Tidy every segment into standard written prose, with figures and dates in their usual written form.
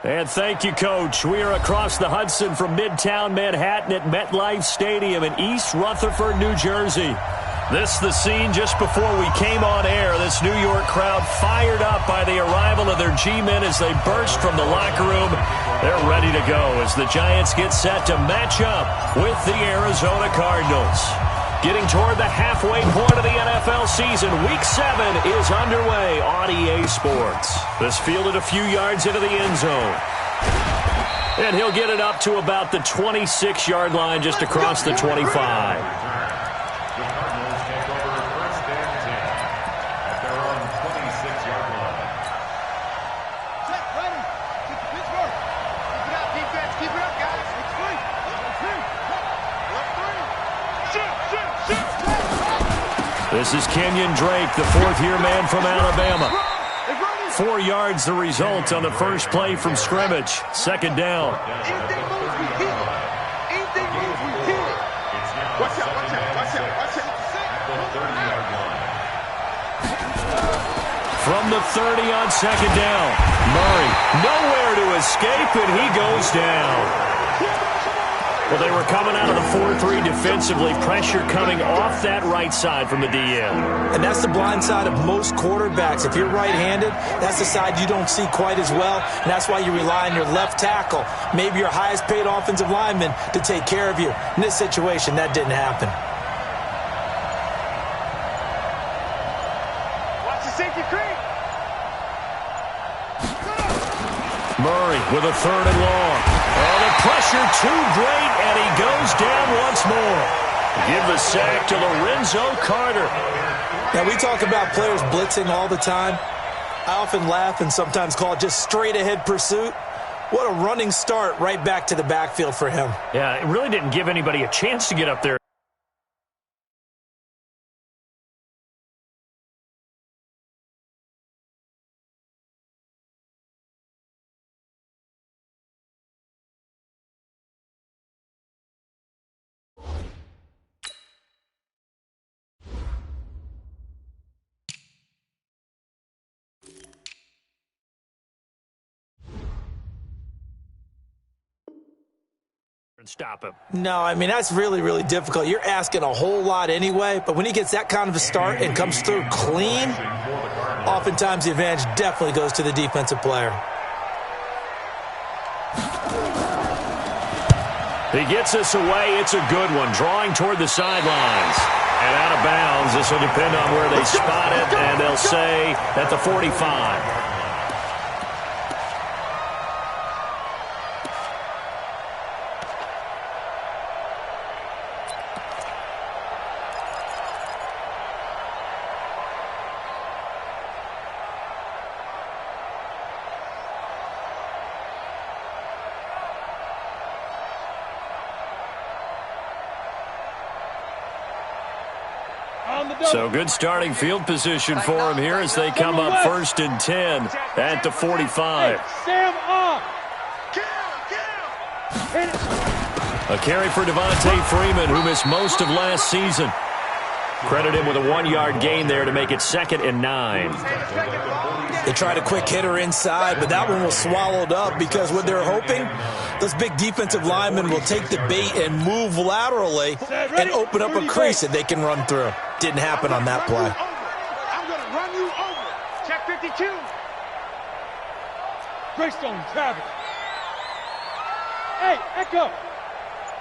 And thank you, Coach. We are across the Hudson from Midtown Manhattan at MetLife Stadium in East Rutherford, New Jersey. This the scene just before we came on air. This New York crowd fired up by the arrival of their G-men as they burst from the locker room. They're ready to go as the Giants get set to match up with the Arizona Cardinals. Getting toward the halfway point of the NFL season, Week 7 is underway on EA Sports. This fielded a few yards into the end zone. And he'll get it up to about the 26-yard line just across the 25. This is Kenyon Drake, the fourth-year man from Alabama. 4 yards the result on the first play from scrimmage. Second down. From the 30 on second down. Murray, nowhere to escape, and he goes down. Well, they were coming out of the 4-3 defensively. Pressure coming off that right side from the DN. And that's the blind side of most quarterbacks. If you're right-handed, that's the side you don't see quite as well. And that's why you rely on your left tackle, maybe your highest-paid offensive lineman, to take care of you. In this situation, that didn't happen. Watch the safety creep. Murray with a third and long. Oh, the pressure too great, and he goes down once more. Give the sack to Lorenzo Carter. Now, we talk about players blitzing all the time. I often laugh and sometimes call it just straight-ahead pursuit. What a running start right back to the backfield for him. Yeah, it really didn't give anybody a chance to get up there. Stop him. No, I mean, that's really, really difficult. You're asking a whole lot anyway, but when he gets that kind of a start and comes through clean, oftentimes the advantage definitely goes to the defensive player. He gets us away. It's a good one. Drawing toward the sidelines. And out of bounds. This will depend on where they spot it, and they'll say at the 45. So good starting field position for him here as they come up 1st and 10 at the 45. Sam off. A carry for Devontae Freeman, who missed most of last season. Credit him with a 1-yard gain there to make it 2nd and 9. They tried a quick hitter inside, but that one was swallowed up because what they're hoping, those big defensive linemen will take the bait and move laterally and open up a crease that they can run through. Didn't happen on that play. I'm going to run you over. Check 52. Greystone, Travis. Hey, Echo.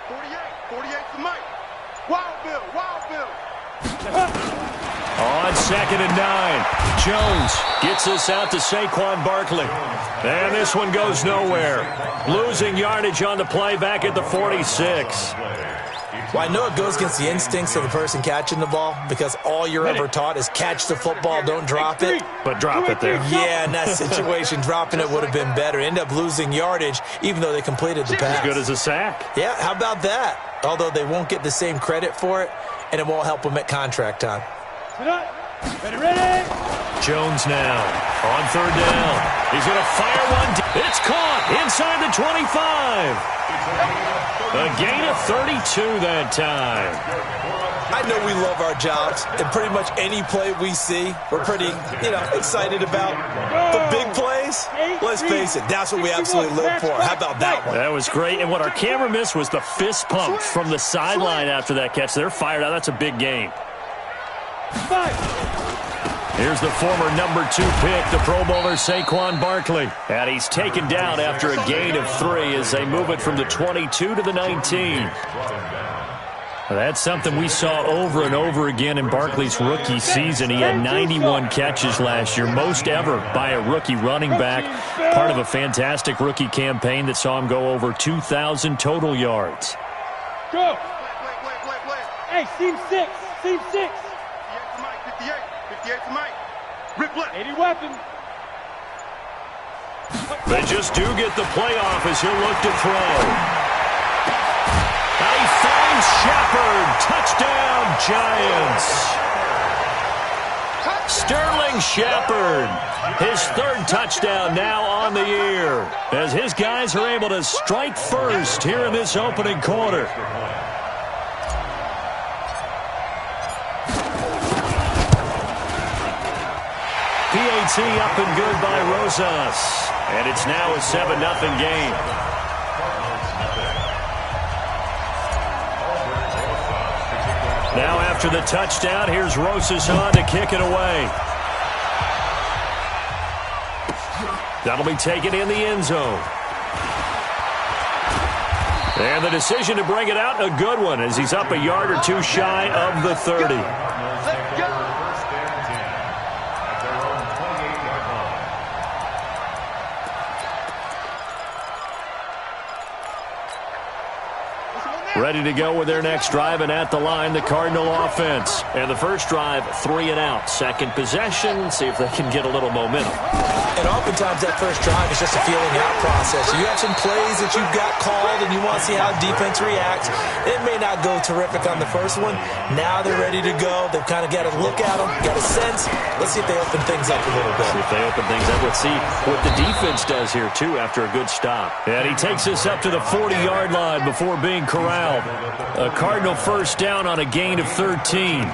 48 for Mike. Wild Bill. On 2nd and 9, Jones gets us out to Saquon Barkley. And this one goes nowhere. Losing yardage on the play back at the 46. Well, I know it goes against the instincts of the person catching the ball because all you're ever taught is catch the football, don't drop it. But drop it there. Yeah, in that situation, dropping it would have been better. End up losing yardage even though they completed the pass. As good as a sack. Yeah, how about that? Although they won't get the same credit for it, and it won't help them at contract time. Ready. Jones now on 3rd down. He's going to fire one. It's caught inside the 25. A gain of 32 that time. I know we love our jobs, and pretty much any play we see, we're pretty, excited about. The big plays, let's face it, that's what we absolutely live for. How about that one? That was great, and what our camera missed was the fist pump from the sideline after that catch. They're fired out. That's a big game. Here's the former number 2 pick, the Pro Bowler Saquon Barkley. And he's taken down after a gain of 3 as they move it from the 22 to the 19. That's something we saw over and over again in Barkley's rookie season. He had 91 catches last year, most ever by a rookie running back. Part of a fantastic rookie campaign that saw him go over 2,000 total yards. Go! Hey, seam 6. 58 to Mike. Rip left. 80 weapon. They just do get the playoff as he'll look to throw. And he finds Shepard. Touchdown, Giants. Sterling Shepard. His 3rd touchdown now on the year as his guys are able to strike first here in this opening quarter. PAT up and good by Rosas. And it's now a 7-0 game. Now after the touchdown, here's Rosas on to kick it away. That'll be taken in the end zone. And the decision to bring it out, a good one, as he's up a yard or 2 shy of the 30. Ready to go with their next drive, and at the line, the Cardinal offense. And the first drive, 3 and out. Second possession, see if they can get a little momentum. And oftentimes that first drive is just a feeling out process. You have some plays that you've got called, and you want to see how defense reacts. It may not go terrific on the first one. Now they're ready to go. They've kind of got to look at them, got a sense. Let's see if they open things up a little bit. See if they open things up. Let's see what the defense does here, too, after a good stop. And he takes us up to the 40-yard line before being corralled. A Cardinal first down on a gain of 13.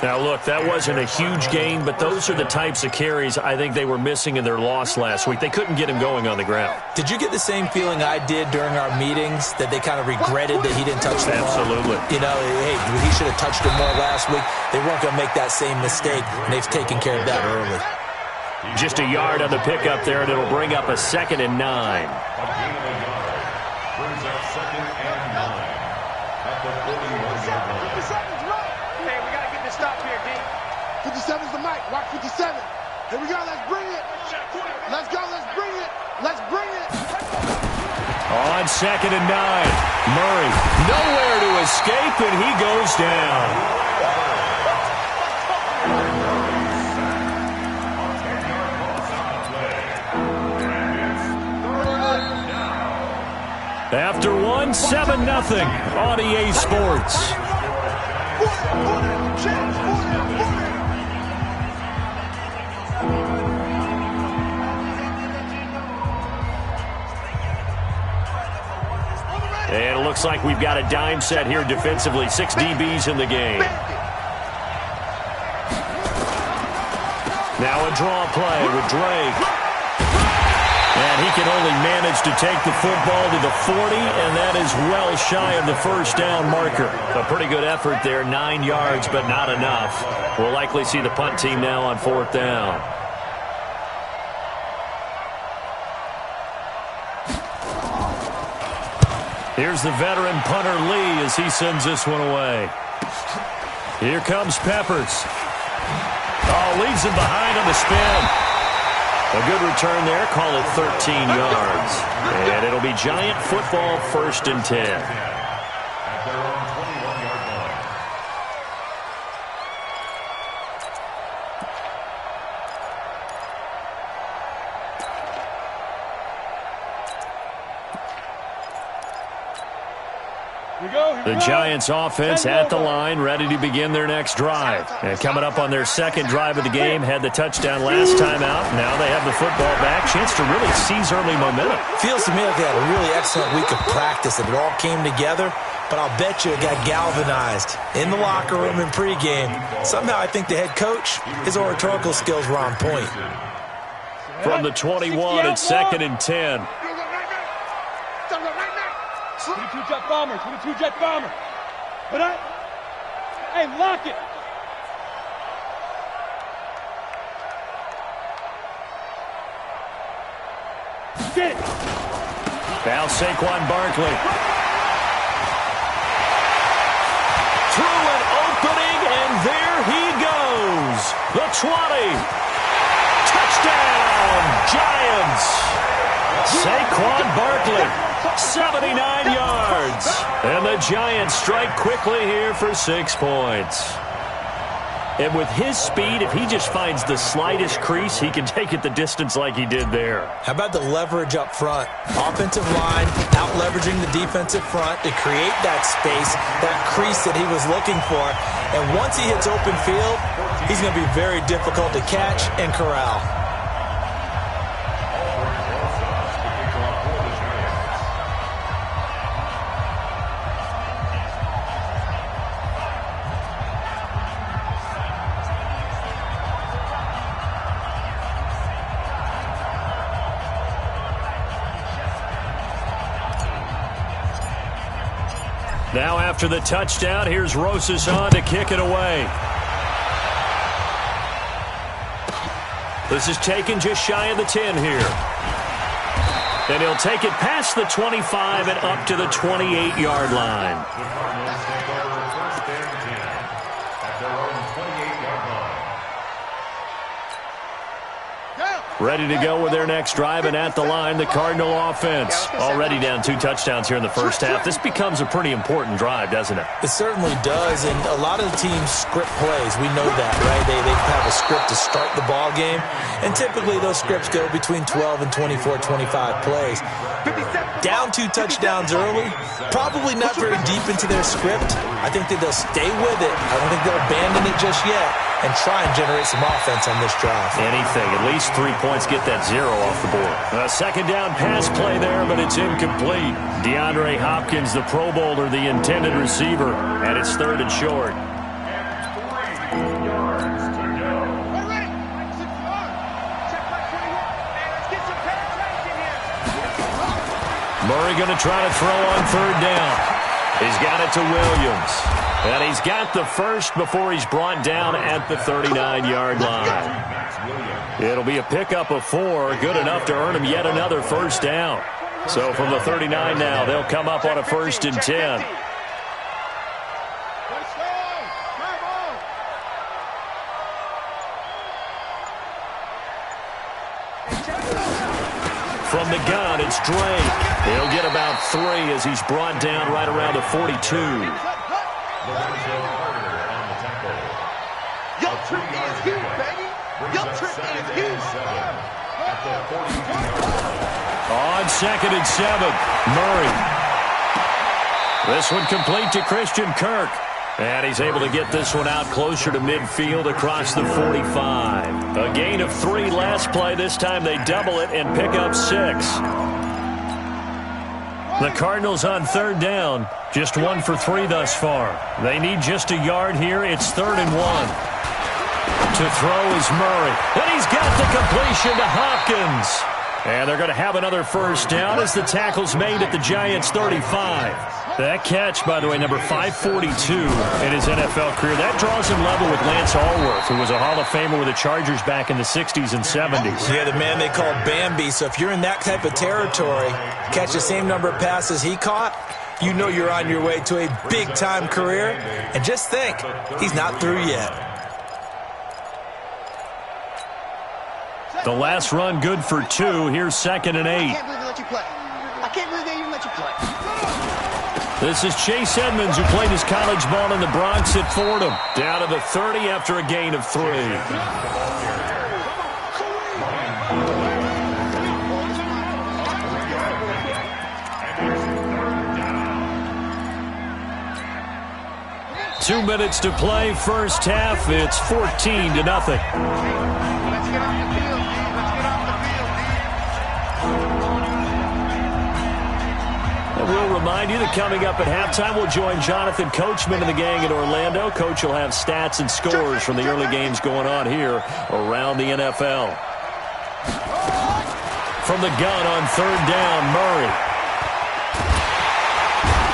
Now, look, that wasn't a huge gain, but those are the types of carries I think they were missing in their loss last week. They couldn't get him going on the ground. Did you get the same feeling I did during our meetings, that they kind of regretted that he didn't touch the ball? Absolutely. Hey, he should have touched him more last week. They weren't going to make that same mistake, and they've taken care of that early. Just a yard on the pickup there, and it'll bring up a 2nd and 9. Brings up 2nd and 9 at the 41-yard line. 57's right. Hey, we got to get this stop here, D. 57's the mic. Watch 57. Here we go. Let's bring it. Let's go. Let's bring it. Let's bring it. On 2nd and 9. Murray nowhere to escape, and he goes down. After one, 7-0 on EA Sports. And it looks like we've got a dime set here defensively. 6 DBs in the game. Now a draw play with Drake. And he can only manage to take the football to the 40, and that is well shy of the first down marker. A pretty good effort there, 9 yards, but not enough. We'll likely see the punt team now on 4th down. Here's the veteran punter Lee as he sends this one away. Here comes Peppers. Oh, leaves him behind on the spin. A good return there, call it 13 yards. And it'll be Giant football, 1st and 10. At their own 21-yard line. The Giants offense at the line, ready to begin their next drive. And coming up on their second drive of the game, had the touchdown last time out. Now they have the football back. Chance to really seize early momentum. Feels to me like they had a really excellent week of practice and it all came together. But I'll bet you it got galvanized in the locker room in pregame. Somehow I think the head coach, his oratorical skills were on point. From the 21, it's 2nd and 10. 22 jet bomber, 22 jet bomber. Put up. Hey, lock it. Get it. Now Saquon Barkley. Through an opening, and there he goes. The 20. Touchdown, Giants. Saquon Barkley. 79 yards. And the Giants strike quickly here for 6 points. And with his speed, if he just finds the slightest crease, he can take it the distance like he did there. How about the leverage up front? Offensive line out-leveraging the defensive front to create that space, that crease that he was looking for. And once he hits open field, he's going to be very difficult to catch and corral. Now after the touchdown, here's Rosas on to kick it away. This is taken just shy of the 10 here. And he'll take it past the 25 and up to the 28-yard line. Ready to go with their next drive, and at the line, the Cardinal offense. Already down 2 touchdowns here in the first half. This becomes a pretty important drive, doesn't it? It certainly does, and a lot of the teams script plays. We know that, right? They have a script to start the ball game, and typically those scripts go between 12 and 24, 25 plays. Down 2 touchdowns early, probably not very deep into their script. I think that they'll stay with it. I don't think they'll abandon it just yet and try and generate some offense on this drive. Anything, at least 3 points, get that 0 off the board. A second down pass play there, but it's incomplete. DeAndre Hopkins, the Pro Bowler, the intended receiver, and it's 3rd and short. Murray going to try to throw on 3rd down. He's got it to Williams. And he's got the first before he's brought down at the 39-yard line. It'll be a pickup of 4, good enough to earn him yet another first down. So from the 39 now, they'll come up on a 1st and 10. From the gun, it's Drake. He'll get about 3 as he's brought down right around the 42. Your trick is huge, baby. Your trick is huge. On 2nd and 7, Murray. This one complete to Christian Kirk. And he's able to get this one out closer to midfield across the 45. A gain of 3 last play. This time they double it and pick up 6. The Cardinals on 3rd down. Just 1 for 3 thus far. They need just a yard here. It's 3rd and 1. To throw is Murray. And he's got the completion to Hopkins. And they're going to have another first down as the tackle's made at the Giants' 35. That catch, by the way, number 542 in his NFL career. That draws him level with Lance Allworth, who was a Hall of Famer with the Chargers back in the 60s and 70s. Yeah, the man they called Bambi. So if you're in that type of territory, catch the same number of passes he caught, you know you're on your way to a big-time career. And just think, he's not through yet. The last run good for 2. Here's 2nd and 8. I can't believe they let you play. I can't believe they even let you play. This is Chase Edmonds, who played his college ball in the Bronx at Fordham. Down to the 30 after a gain of 3. 2 minutes to play, first half. It's 14-0. Let's get off the field, D. Let's get off the field, D. And we'll remind you that coming up at halftime, we'll join Jonathan Coachman and the gang in Orlando. Coach will have stats and scores from the early games going on here around the NFL. From the gun on third down, Murray.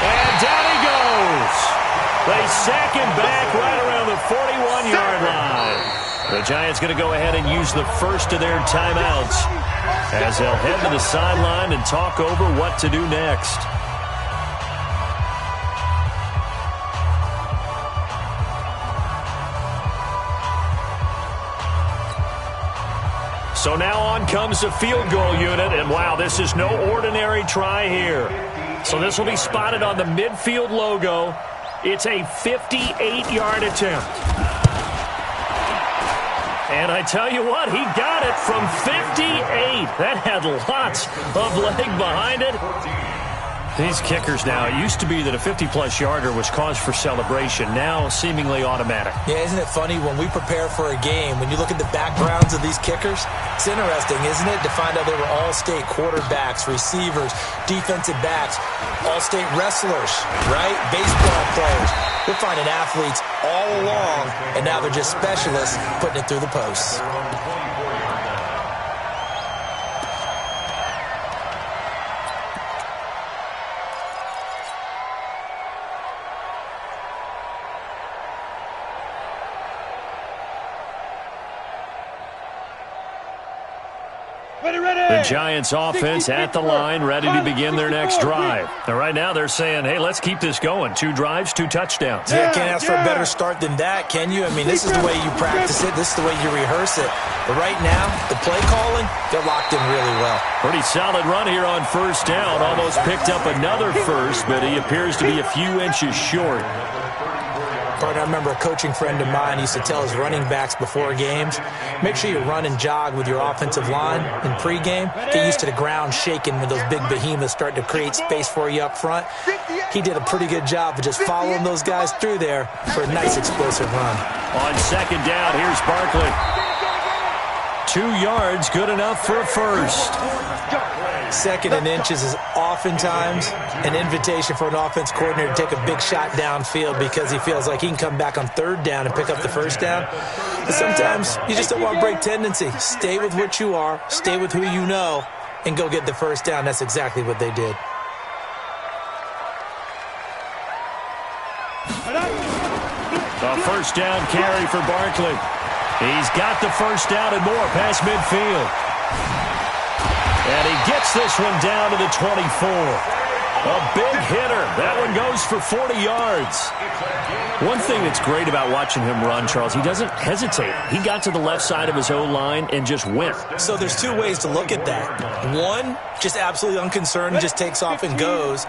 And down he goes. They sack him back right around the 41-yard line. The Giants going to go ahead and use the first of their timeouts as they'll head to the sideline and talk over what to do next. So now on comes the field goal unit, and wow, this is no ordinary try here. So this will be spotted on the midfield logo. It's a 58-yard attempt. And I tell you what, he got it from 58. That had lots of leg behind it. These kickers now, it used to be that a 50-plus yarder was cause for celebration. Now seemingly automatic. Yeah, isn't it funny when we prepare for a game, when you look at the backgrounds of these kickers, it's interesting, isn't it, to find out they were all-state quarterbacks, receivers, defensive backs, all-state wrestlers, right? Baseball players. We're finding athletes all along, and now they're just specialists putting it through the posts. The Giants offense at the line, ready to begin their next drive. And right now they're saying, hey, let's keep this going. 2 drives, 2 touchdowns. Yeah, can't ask for a better start than that, can you? I mean, this is the way you practice it. This is the way you rehearse it. But right now, the play calling, they're locked in really well. Pretty solid run here on first down. Almost picked up another first, but he appears to be a few inches short. Partner, I remember a coaching friend of mine used to tell his running backs before games, make sure you run and jog with your offensive line in pregame. Get used to the ground shaking when those big behemoths start to create space for you up front. He did a pretty good job of just following those guys through there for a nice explosive run. On second down, here's Barkley. 2 yards, good enough for a first. Second and inches is oftentimes an invitation for an offense coordinator to take a big shot downfield because he feels like he can come back on third down and pick up the first down. But sometimes you just don't want to break tendency. Stay with what you are, stay with who you know, and go get the first down. That's exactly what they did. A first down carry for Barkley. He's got the first down and more past midfield. And he gets this one down to the 24. A big hitter. That one goes for 40 yards. One thing that's great about watching him run, Charles, he doesn't hesitate. He got to the left side of his O-line and just went. So there's 2 ways to look at that. One, just absolutely unconcerned, just takes off and goes.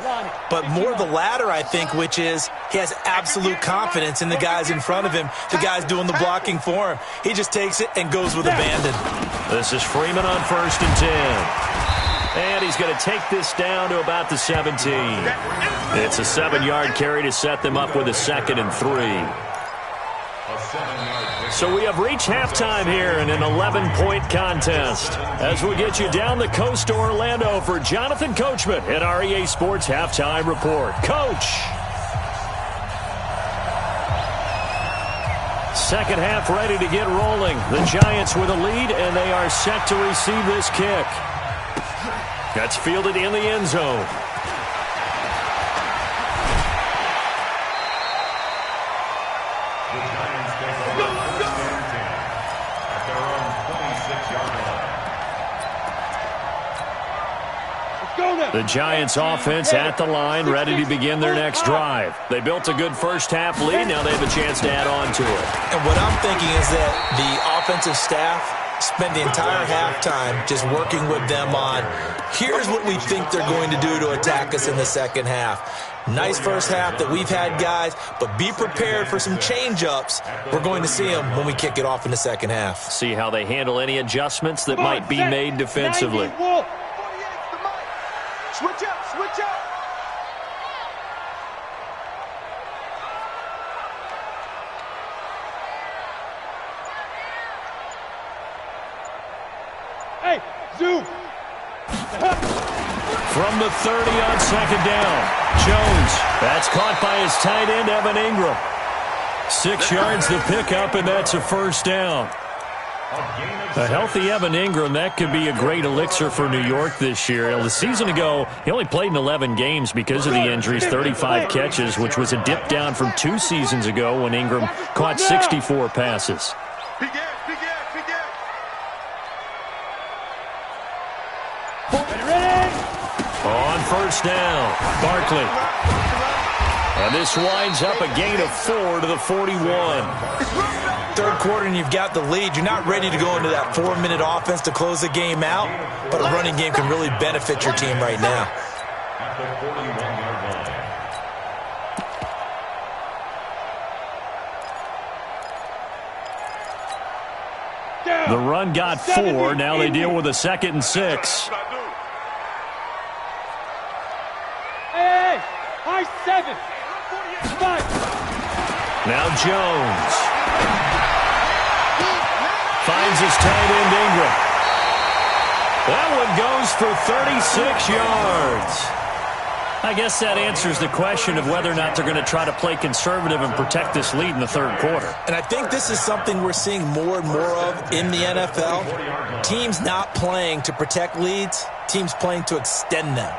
But more the latter, I think, which is he has absolute confidence in the guys in front of him, the guys doing the blocking for him. He just takes it and goes with abandon. This is Freeman on 1st and 10. And he's going to take this down to about the 17. It's a 7-yard carry to set them up with a 2nd and 3. So we have reached halftime here in an 11-point contest. As we get you down the coast to Orlando for Jonathan Coachman at our EA Sports Halftime Report. Coach! Second half ready to get rolling. The Giants with a lead, and they are set to receive this kick. That's fielded in the end zone. The Giants offense at the line, ready to begin their next drive. They built a good first half lead. Now they have a chance to add on to it. And what I'm thinking is that the offensive staff spend the entire halftime just working with them on, here's what we think they're going to do to attack us in the second half. Nice first half that we've had, guys, but be prepared for some change-ups. We're going to see them when we kick it off in the second half. See how they handle any adjustments that might be made defensively. Switch up, switch up. from the 30 on second down. Jones, that's caught by his tight end, Evan Ingram. 6 yards the pickup, and that's a first down. A healthy Evan Ingram, that could be a great elixir for New York this year. The season ago, he only played in 11 games because of the injuries, 35 catches, which was a dip down from 2 seasons ago when Ingram caught 64 passes. On first down, Barkley. And this winds up a gain of 4 to the 41. Third quarter and you've got the lead. You're not ready to go into that 4-minute offense to close the game out, but a running game can really benefit your team right now. The run got 4. Now they deal with a 2nd and 6. Hey, high 7. 5. Now Jones. Finds his tight end, Ingram. That one goes for 36 yards. I guess that answers the question of whether or not they're going to try to play conservative and protect this lead in the third quarter. And I think this is something we're seeing more and more of in the NFL. Teams not playing to protect leads, teams playing to extend them.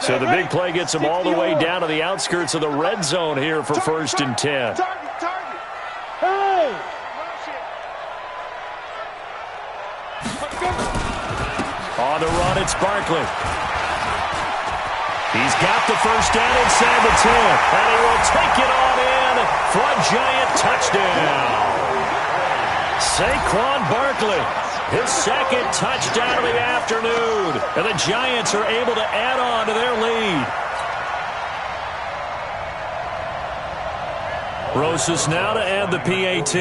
So the big play gets them all the way down to the outskirts of the red zone here for 1st and 10. Hey! On the run, it's Barkley. He's got the first down inside the 10. And he will take it on in for a Giant touchdown. Saquon Barkley, his 2nd touchdown of the afternoon. And the Giants are able to add on to their lead. Rosas now to add the PAT.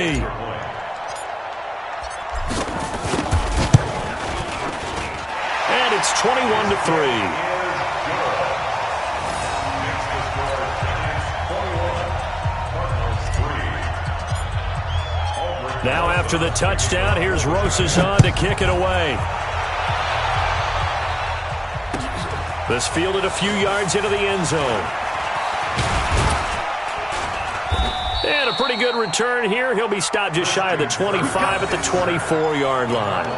And it's 21-3. Now after the touchdown, here's Rosas on to kick it away. This fielded a few yards into the end zone. And a pretty good return here. He'll be stopped just shy of the 25 at the 24-yard line.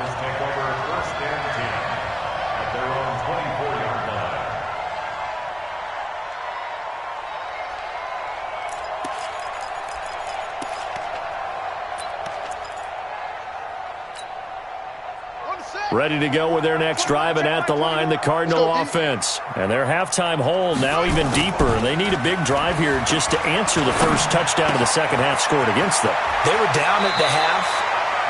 Ready to go with their next drive, and at the line, the Cardinal offense. And their halftime hole now even deeper. They need a big drive here just to answer the first touchdown of the second half scored against them. They were down at the half.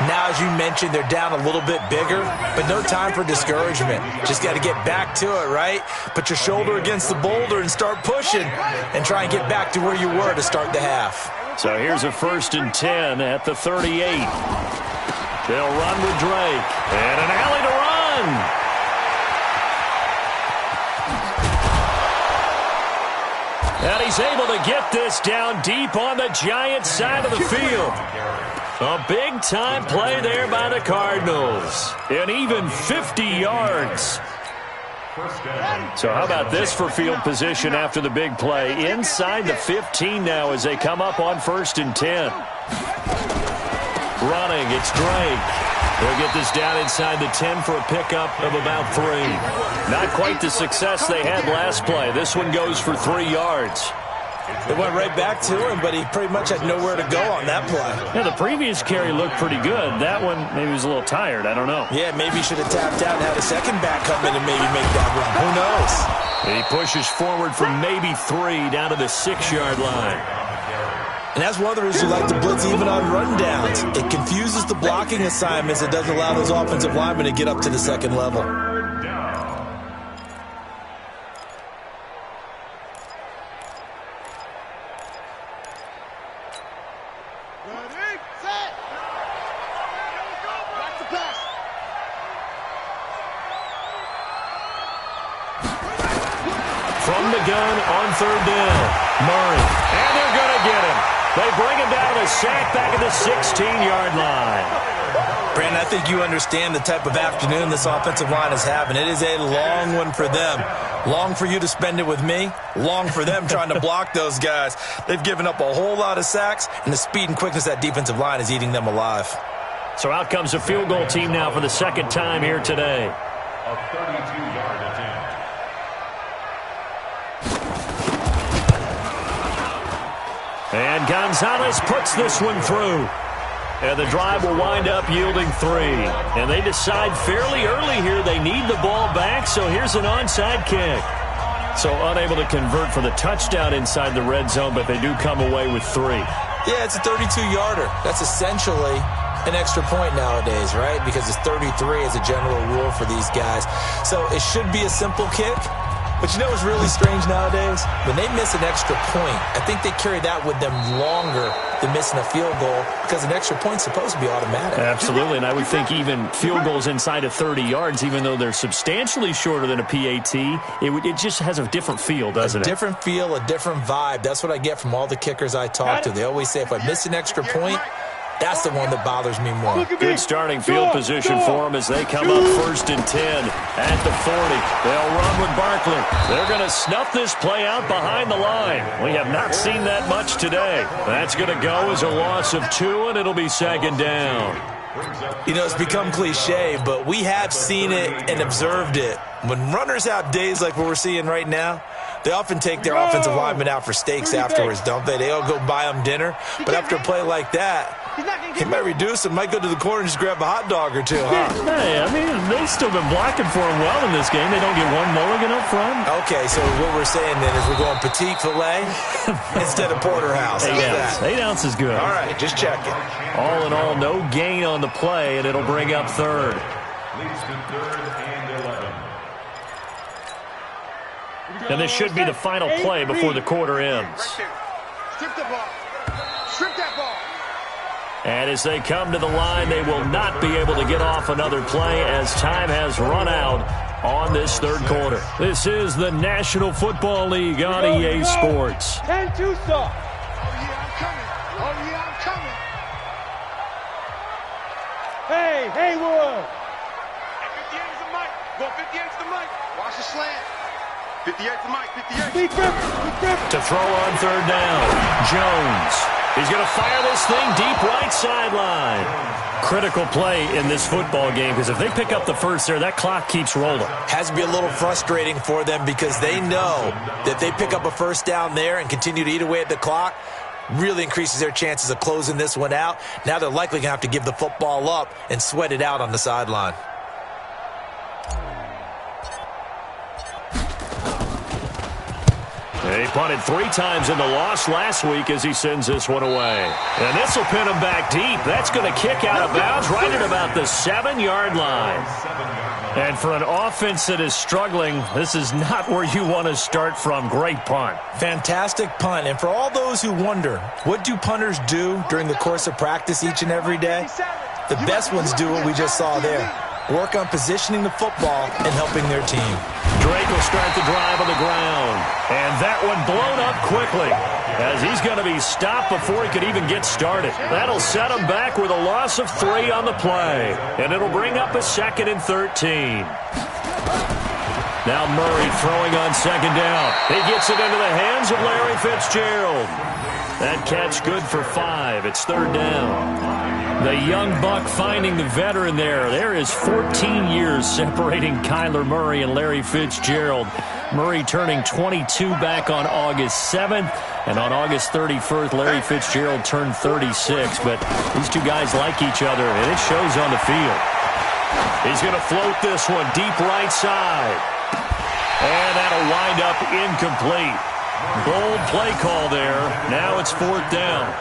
Now, as you mentioned, they're down a little bit bigger, but no time for discouragement. Just got to get back to it, right? Put your shoulder against the boulder and start pushing and try and get back to where you were to start the half. So here's a 1st and 10 at the 38. They'll run with Drake. And an alley to run. And he's able to get this down deep on the Giants' side of the field. A big-time play there by the Cardinals. And even 50 yards. So how about this for field position after the big play? Inside the 15 now as they come up on 1st and 10. Running, it's Drake. They'll get this down inside the 10 for a pickup of about 3. Not quite the success they had last play. This one goes for 3 yards. They went right back to him, but he pretty much had nowhere to go on that play. Yeah, the previous carry looked pretty good. That one, maybe he was a little tired. I don't know. Yeah, maybe he should have tapped out and had a second back come in and maybe make that run. Who knows? And he pushes forward for maybe 3 down to the 6-yard line. And that's one of the reasons you like to blitz even on rundowns. It confuses the blocking assignments. It doesn't allow those offensive linemen to get up to the second level. From the gun on 3rd down, Murray. And they're going to get him. They bring him down to the sack back at the 16-yard line. Brandon, I think you understand the type of afternoon this offensive line is having. It is a long one for them. Long for you to spend it with me. Long for them trying to block those guys. They've given up a whole lot of sacks, and the speed and quickness of that defensive line is eating them alive. So out comes a field goal team now for the second time here today. A 32-yard attempt. And Gonzalez puts this one through. And the drive will wind up yielding 3. And they decide fairly early here they need the ball back, so here's an onside kick. So unable to convert for the touchdown inside the red zone, but they do come away with 3. Yeah, it's a 32-yarder. That's essentially an extra point nowadays, right? Because it's 33 as a general rule for these guys. So it should be a simple kick. But you know what's really strange nowadays? When they miss an extra point, I think they carry that with them longer than missing a field goal because an extra point's supposed to be automatic. Absolutely, and I would think even field goals inside of 30 yards, even though they're substantially shorter than a PAT, it just has a different feel, doesn't it? A different feel, a different vibe. That's what I get from all the kickers I talk to. They always say if I miss an extra point, that's the one that bothers me more. Good starting field position for them as they come up 1st and 10 at the 40. They'll run with Barkley. They're going to snuff this play out behind the line. We have not seen that much today. That's going to go as a loss of 2, and it'll be 2nd down. You know, it's become cliche, but we have seen it and observed it. When runners have days like what we're seeing right now, they often take their offensive linemen out for steaks afterwards, don't they? They all go buy them dinner. But after a play like that, he might reduce it, might go to the corner and just grab a hot dog or two, huh? Hey, I mean, they've still been blocking for him well in this game. They don't get one mulligan up front. Okay, so what we're saying then is we're going petite filet instead of porterhouse. 8 ounces. 8 ounces good. All right, just checking. All in all, no gain on the play, and it'll bring up 3rd. Leads to 3rd and 11. And this should be the final play before the quarter ends. Strip the ball. Strip that ball. And as they come to the line, they will not be able to get off another play as time has run out on this 3rd quarter. This is the National Football League on EA Sports. 10-2 stop. Oh, yeah, I'm coming. Oh, yeah, I'm coming. Hey, Haywood. 58 is the mic. Go 58 is the mic. Watch the slant. 58 the mic. 58. Be grip. To throw on 3rd down, Jones. He's going to fire this thing deep right sideline. Critical play in this football game because if they pick up the first there, that clock keeps rolling. Has to be a little frustrating for them because they know that they pick up a 1st down there and continue to eat away at the clock, really increases their chances of closing this one out. Now they're likely going to have to give the football up and sweat it out on the sideline. He punted 3 times in the loss last week as he sends this one away. And this will pin him back deep. That's going to kick out of bounds right at about the 7-yard line. And for an offense that is struggling, this is not where you want to start from. Great punt. Fantastic punt. And for all those who wonder, what do punters do during the course of practice each and every day? The best ones do what we just saw there. Work on positioning the football and helping their team. Drake will start the drive on the ground. And that one blown up quickly as he's going to be stopped before he could even get started. That'll set him back with a loss of 3 on the play. And it'll bring up a 2nd and 13. Now Murray throwing on 2nd down. He gets it into the hands of Larry Fitzgerald. That catch good for 5. It's 3rd down. The young buck finding the veteran there. There is 14 years separating Kyler Murray and Larry Fitzgerald. Murray turning 22 back on August 7th. And on August 31st, Larry Fitzgerald turned 36. But these two guys like each other, and it shows on the field. He's going to float this one deep right side. And that'll wind up incomplete. Bold play call there. Now it's 4th down.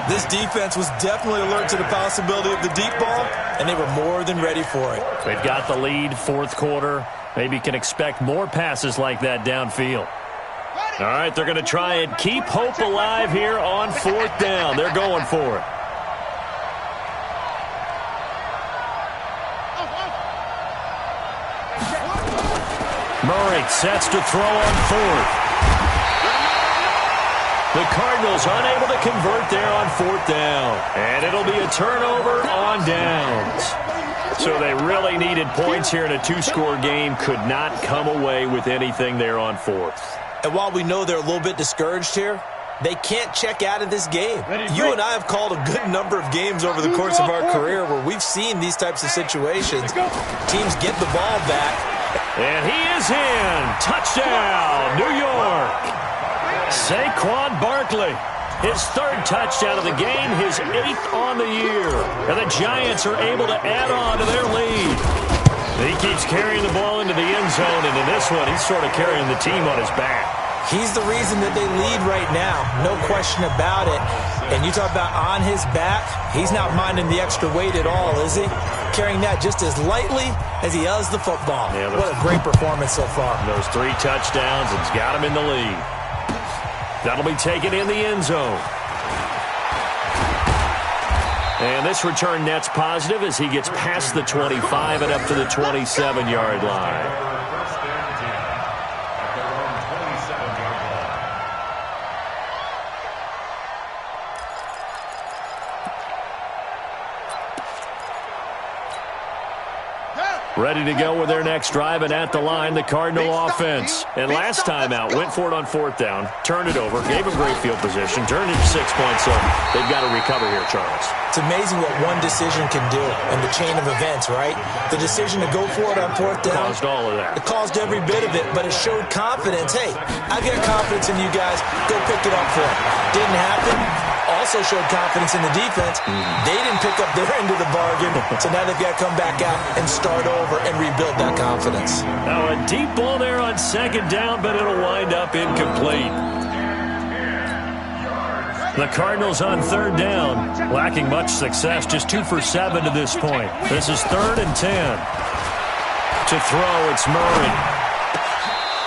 This defense was definitely alert to the possibility of the deep ball, and they were more than ready for it. They've got the lead, 4th quarter. Maybe can expect more passes like that downfield. All right, they're going to try and keep hope alive here on 4th down. They're going for it. Murray sets to throw on 4th. The Cardinals unable to convert there on 4th down. And it'll be a turnover on downs. So they really needed points here in a 2-score game. Could not come away with anything there on 4th. And while we know they're a little bit discouraged here, they can't check out of this game. You and I have called a good number of games over the course of our career where we've seen these types of situations. Teams get the ball back. And he is in. Touchdown, New York. Saquon Barkley. His 3rd touchdown of the game, his 8th on the year. And the Giants are able to add on to their lead. He keeps carrying the ball into the end zone, and in this one, he's sort of carrying the team on his back. He's the reason that they lead right now, no question about it. And you talk about on his back, he's not minding the extra weight at all, is he? Carrying that just as lightly as he does the football. Yeah, what a great performance so far. Those 3 touchdowns, it's got him in the lead. That'll be taken in the end zone. And this return net's positive as he gets past the 25 and up to the 27-yard line. Ready to go with their next drive, and at the line, the Cardinal offense. And last time out, went for it on 4th down, turned it over, gave them great field position, turned it to 6 points, so they've got to recover here, Charles. It's amazing what one decision can do in the chain of events, right? The decision to go for it on 4th down. Caused all of that. It caused every bit of it, but it showed confidence. Hey, I've got confidence in you guys. Go pick it up for it. Didn't happen. Also showed confidence in the defense. They didn't pick up their end of the bargain, so now they've got to come back out and start over and rebuild that confidence. Now a deep ball there on 2nd down, but it'll wind up incomplete. The Cardinals on 3rd down, lacking much success, just 2 for 7 to this point. This is 3rd and 10. To throw, it's Murray.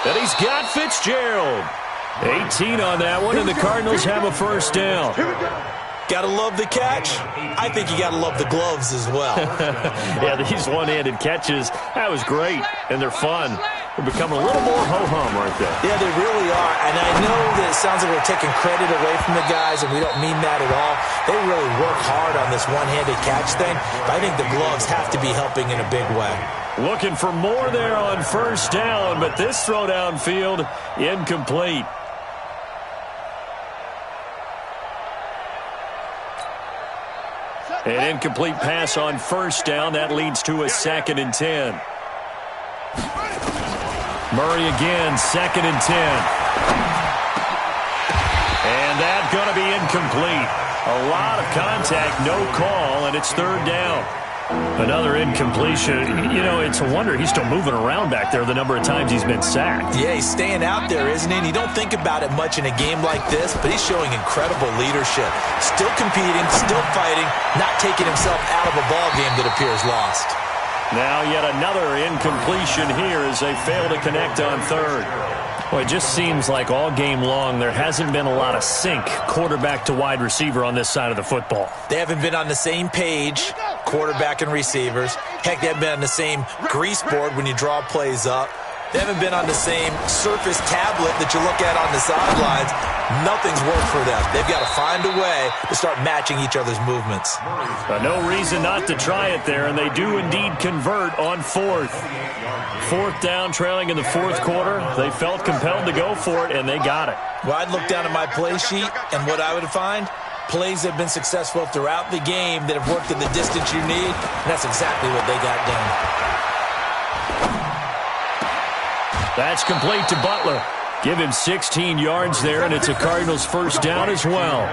And he's got Fitzgerald. 18 on that one, and the Cardinals have a 1st down. Gotta love the catch. I think you gotta love the gloves as well. Yeah, these one-handed catches, that was great, and they're fun. They're becoming a little more ho-hum, aren't they? Yeah, they really are, and I know that it sounds like we're taking credit away from the guys, and we don't mean that at all. They really work hard on this one-handed catch thing, but I think the gloves have to be helping in a big way. Looking for more there on 1st down, but this throw downfield, incomplete. An incomplete pass on 1st down. That leads to a 2nd and 10. Murray again, 2nd and 10. And that's going to be incomplete. A lot of contact, no call, and it's 3rd down. Another incompletion. You know, it's a wonder he's still moving around back there the number of times he's been sacked. Yeah, he's staying out there, isn't he? And you don't think about it much in a game like this, but he's showing incredible leadership. Still competing, still fighting, not taking himself out of a ball game that appears lost. Now yet another incompletion here as they fail to connect on 3rd. Well, it just seems like all game long there hasn't been a lot of sync quarterback to wide receiver on this side of the football. They haven't been on the same page, quarterback and receivers. Heck, they haven't been on the same grease board when you draw plays up. They haven't been on the same Surface tablet that you look at on the sidelines. Nothing's worked for them. They've got to find a way to start matching each other's movements. But no reason not to try it there, and they do indeed convert on 4th. 4th down, trailing in the 4th quarter. They felt compelled to go for it, and they got it. Well, I'd look down at my play sheet, and what I would find, plays that have been successful throughout the game that have worked at the distance you need, and that's exactly what they got done. That's complete to Butler. Give him 16 yards there, and it's a Cardinals 1st down as well.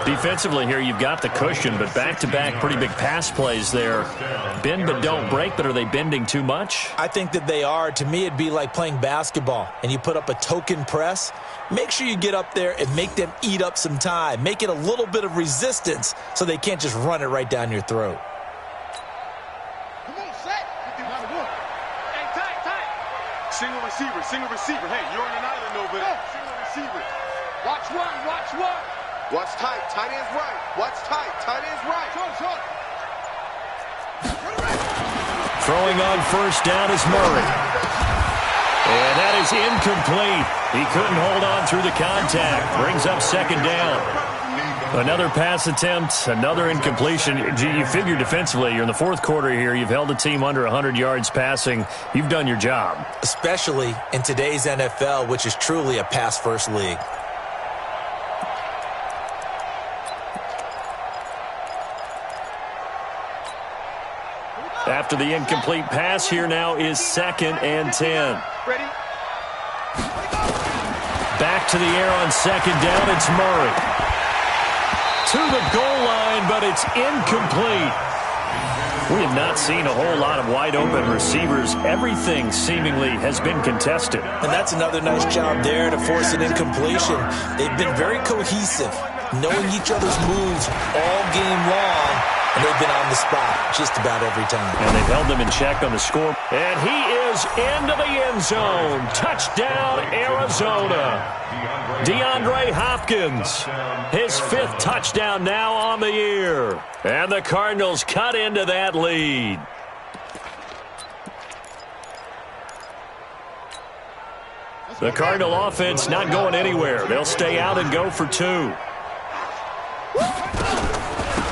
Defensively here, you've got the cushion, but back-to-back pretty big pass plays there. Bend but don't break, but are they bending too much? I think that they are. To me, it'd be like playing basketball, and you put up a token press. Make sure you get up there and make them eat up some time. Make it a little bit of resistance so they can't just run it right down your throat. Single receiver. Hey, you're on an island over there. Single receiver. Watch one. Watch tight. Tight end's right. Watch tight. Tight end's right. Throwing on 1st down is Murray. And that is incomplete. He couldn't hold on through the contact. Brings up second down. Another pass attempt, another incompletion. You figure defensively, you're in the fourth quarter here. You've held the team under 100 yards passing. You've done your job. Especially in today's NFL, which is truly a pass-first league. After the incomplete pass, here now is 2nd and 10. Ready? Back to the air on second down. It's Murray. To the goal line, but it's incomplete. We have not seen a whole lot of wide-open receivers. Everything seemingly has been contested. And that's another nice job there to force an incompletion. They've been very cohesive, knowing each other's moves all game long, and they've been on the spot just about every time. And they've held them in check on the score. And he is into the end zone. Touchdown, Arizona. DeAndre Hopkins, his 5th touchdown now on the year. And the Cardinals cut into that lead. The Cardinal offense not going anywhere. They'll stay out and go for 2.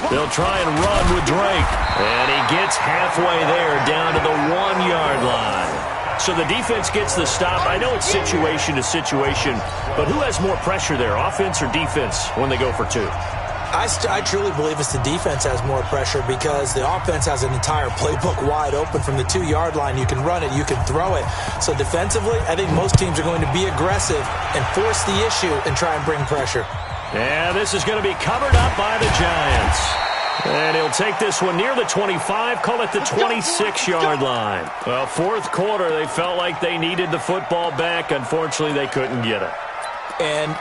They'll try and run with Drake. And he gets halfway there down to the 1-yard line. So the defense gets the stop. I know it's situation to situation, but who has more pressure there, offense or defense, when they go for 2? I truly believe it's the defense has more pressure because the offense has an entire playbook wide open from the 2-yard line. You can run it, you can throw it. So defensively, I think most teams are going to be aggressive and force the issue and try and bring pressure. Yeah, this is going to be covered up by the Giants. And he'll take this one near the 25, call it the 26-yard line. Well, fourth quarter, they felt like they needed the football back. Unfortunately, they couldn't get it. And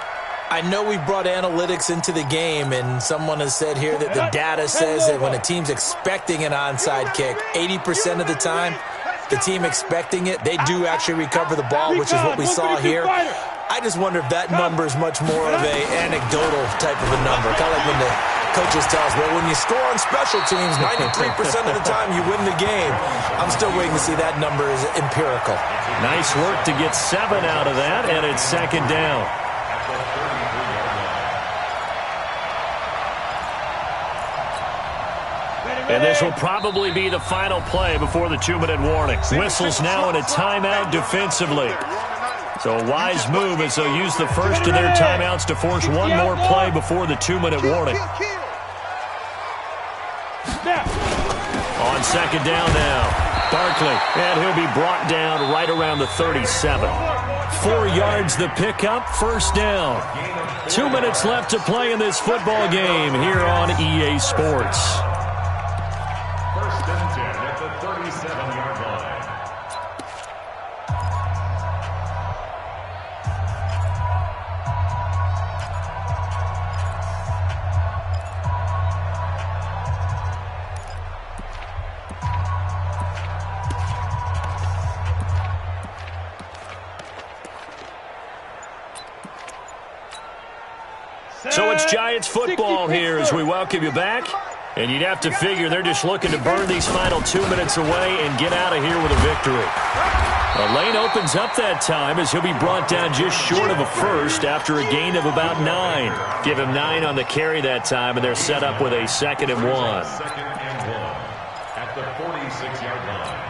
I know we brought analytics into the game, and someone has said here that the data says that when a team's expecting an onside kick, 80% of the time, the team expecting it, they do actually recover the ball, which is what we saw here. I just wonder if that number is much more of a anecdotal type of a number. Kind of like when the coaches tell us, well, when you score on special teams, 93% of the time you win the game. I'm still waiting to see that number is empirical. Nice work to get 7 out of that, and it's second down. And this will probably be the final play before the 2-minute warning. Whistles now in a timeout defensively. So a wise move as they'll use the first of their timeouts to force one more play before the 2-minute warning. On second down now, Barkley, and he'll be brought down right around the 37. 4 yards the pickup, first down. 2 minutes left to play in this football game here on EA Sports. First and 10 at the 37-yard line. So it's Giants football here as we welcome you back. And you'd have to figure they're just looking to burn these final 2 minutes away and get out of here with a victory. A lane opens up that time as he'll be brought down just short of a first after a gain of about 9. Give him 9 on the carry that time, and they're set up with a 2nd and 1. 2nd and 1 at the 46-yard line.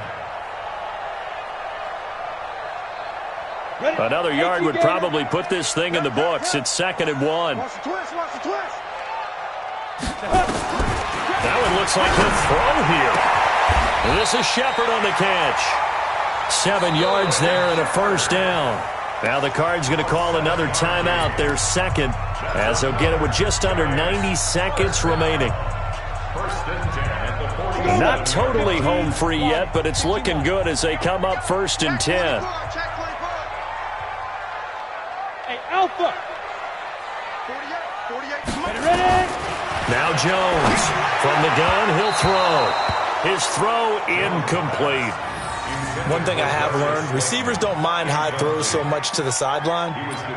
Another yard would probably put this thing in the books. It's 2nd and 1. That one looks like he'll throw here. And this is Shepard on the catch. 7 yards there and a first down. Now the Cards going to call another timeout, their second, as they'll get it with just under 90 seconds remaining. First and 10 at the 40. Not totally home free yet, but it's looking good as they come up 1st and 10. Hey, Alpha. 48. Ready. Now Jones. From the gun, he'll throw. His throw incomplete. One thing I have learned, receivers don't mind high throws so much to the sideline,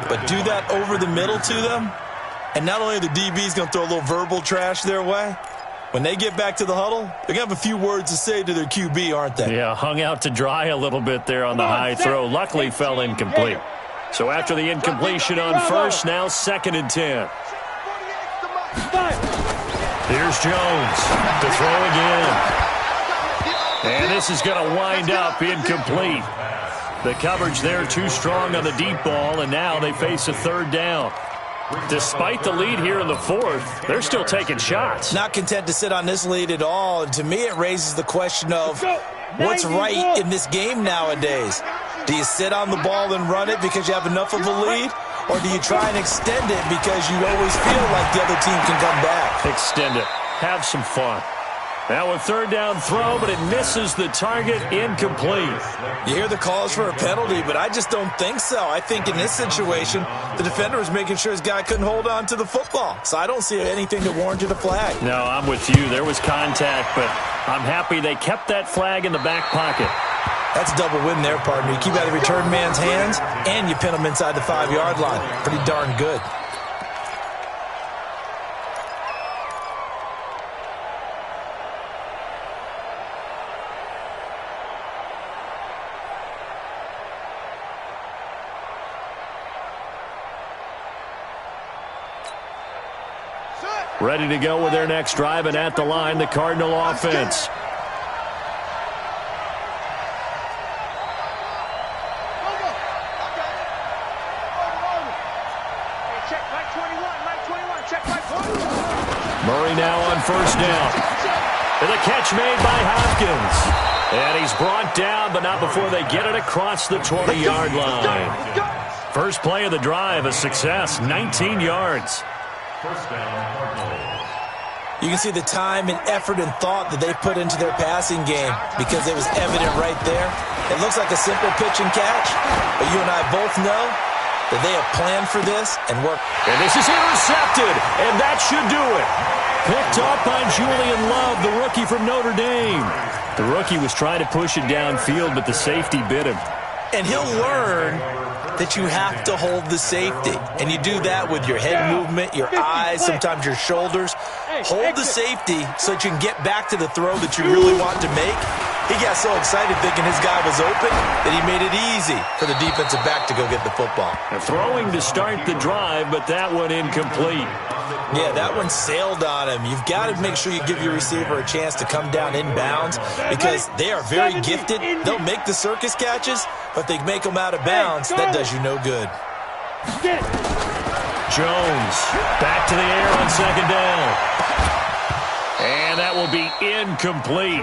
but do that over the middle to them, and not only are the DBs going to throw a little verbal trash their way, When they get back to the huddle, they're going to have a few words to say to their QB, aren't they? Yeah, hung out to dry a little bit there on the high throw. Luckily fell incomplete. So after the incompletion on first, now 2nd and 10. Here's Jones to throw again. And this is going to wind up incomplete. The coverage there too strong on the deep ball, and now they face a 3rd down. Despite the lead here in the 4th, they're still taking shots. Not content to sit on this lead at all. And to me, it raises the question of what's right in this game nowadays. Do you sit on the ball and run it because you have enough of a lead? Or do you try and extend it because you always feel like the other team can come back? Extend it. Have some fun. Now a 3rd down throw, but it misses the target, incomplete. You hear the calls for a penalty, but I just don't think so. I think in this situation, the defender was making sure his guy couldn't hold on to the football. So I don't see anything that warranted a flag. No, I'm with you. There was contact, but I'm happy they kept that flag in the back pocket. That's a double win there, partner. You keep out of the return man's hands, and you pin him inside the 5-yard line. Pretty darn good. Ready to go with their next drive, and at the line, the Cardinal offense. Murray now on 1st down. And the catch made by Hopkins. And he's brought down, but not before they get it across the 20-yard line. First play of the drive, a success, 19 yards. You can see the time and effort and thought that they put into their passing game because it was evident right there. It looks like a simple pitch and catch, but you and I both know that they have planned for this and worked. And this is intercepted, and that should do it. Picked up by Julian Love, the rookie from Notre Dame. The rookie was trying to push it downfield, but the safety bit him. And he'll learn that you have to hold the safety. And you do that with your head movement, your eyes, sometimes your shoulders. Hold the safety so that you can get back to the throw that you really want to make. He got so excited thinking his guy was open that he made it easy for the defensive back to go get the football. Throwing to start the drive, but that one incomplete. Yeah, that one sailed on him. You've got to make sure you give your receiver a chance to come down inbounds because they are very gifted. They'll make the circus catches, but they make them out of bounds. That does you no good. Jones back to the air on 2nd down. And that will be incomplete.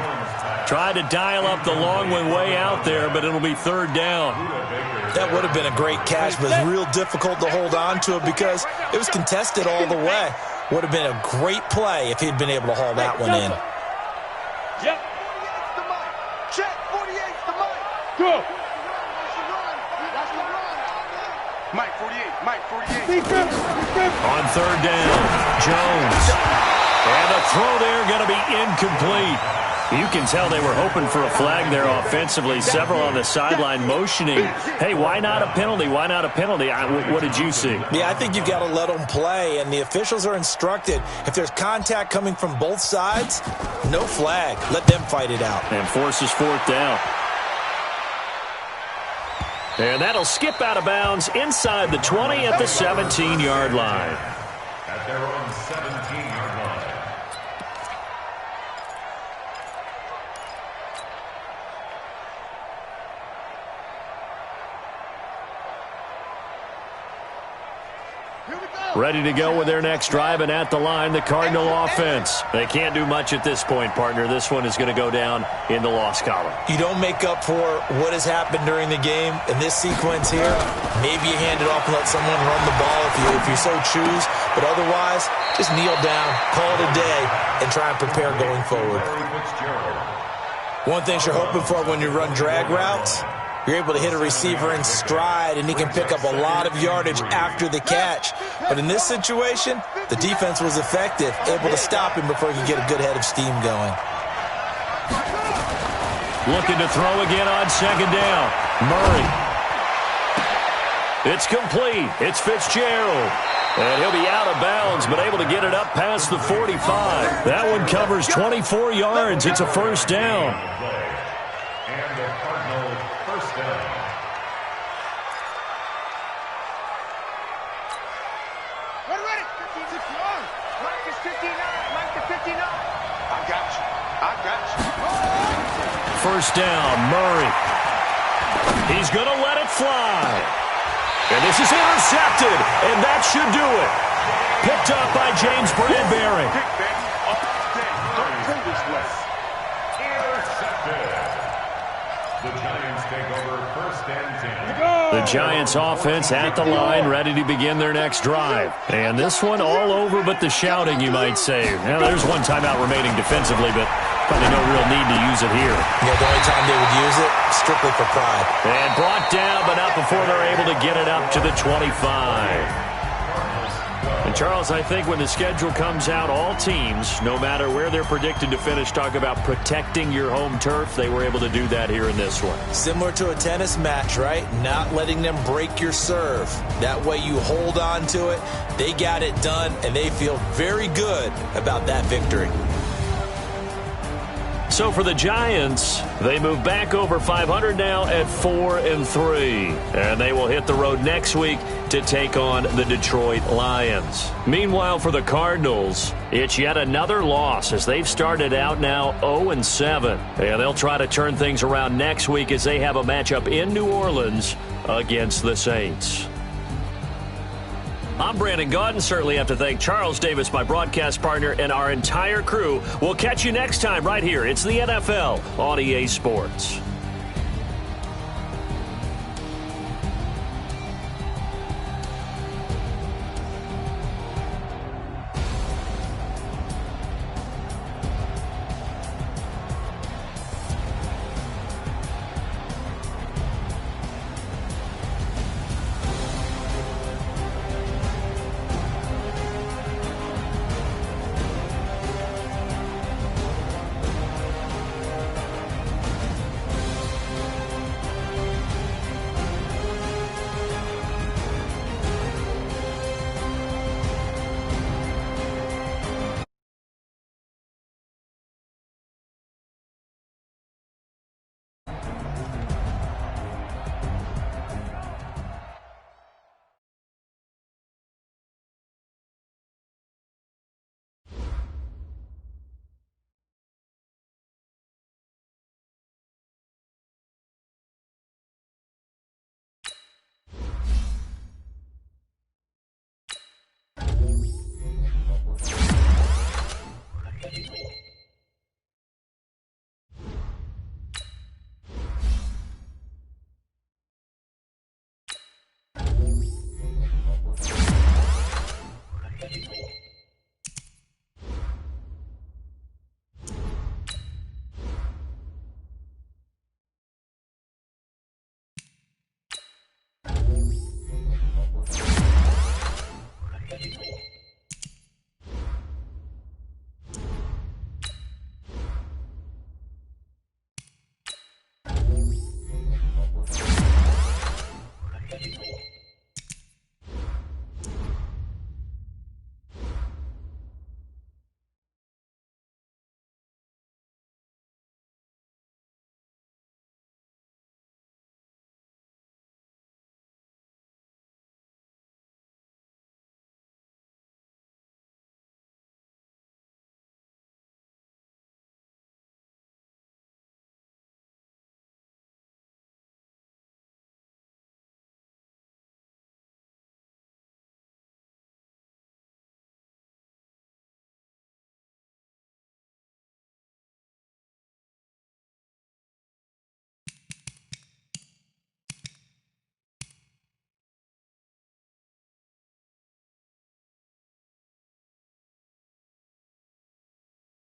Tried to dial up the long one way out there, but it'll be 3rd down. That would have been a great catch, but it's real difficult to hold on to it because it was contested all the way. Would have been a great play if he'd been able to haul that one in. Yep. 48's the mic. Check. 48's the mic. Go. Mike 48. Mike 48. On 3rd down, Jones. And the throw there going to be incomplete. You can tell they were hoping for a flag there offensively. Several on the sideline motioning, hey, why not a penalty? Why not a penalty? What did you see? Yeah, I think you've got to let them play, and the officials are instructed. If there's contact coming from both sides, no flag. Let them fight it out. And forces 4th down. And that'll skip out of bounds inside the 20 at the 17-yard line. At their own 17-yard line. Ready to go with their next drive, and at the line, the Cardinal offense. They can't do much at this point, partner. This one is going to go down in the loss column. You don't make up for what has happened during the game. In this sequence here, maybe you hand it off and let someone run the ball if you so choose. But otherwise, just kneel down, call it a day, and try and prepare going forward. One thing you're hoping for when you run drag routes, you're able to hit a receiver in stride, and he can pick up a lot of yardage after the catch. But in this situation, the defense was effective, able to stop him before he could get a good head of steam going. Looking to throw again on 2nd down. Murray. It's complete. It's Fitzgerald. And he'll be out of bounds, but able to get it up past the 45. That one covers 24 yards. It's a first down. And the Cardinals first down. Ready. 59. Marcus 59. Marcus 59. I got you. First down, Murray. He's going to let it fly. And this is intercepted, and that should do it. Picked up by James Bradbury. Intercepted. The Giants take over first and 10. The Giants offense at the line, ready to begin their next drive. And this one all over but the shouting, you might say. Now, there's one timeout remaining defensively, but probably no real need to use it here. Yeah, the only time they would use it, strictly for pride. And brought down, but not before they're able to get it up to the 25. And, Charles, I think when the schedule comes out, all teams, no matter where they're predicted to finish, talk about protecting your home turf. They were able to do that here in this one. Similar to a tennis match, right? Not letting them break your serve. That way you hold on to it. They got it done, and they feel very good about that victory. So for the Giants, they move back over 500 now at 4-3. And they will hit the road next week to take on the Detroit Lions. Meanwhile, for the Cardinals, it's yet another loss as they've started out now 0-7. And they'll try to turn things around next week as they have a matchup in New Orleans against the Saints. I'm Brandon Gaudin. Certainly have to thank Charles Davis, my broadcast partner, and our entire crew. We'll catch you next time right here. It's the NFL on EA Sports.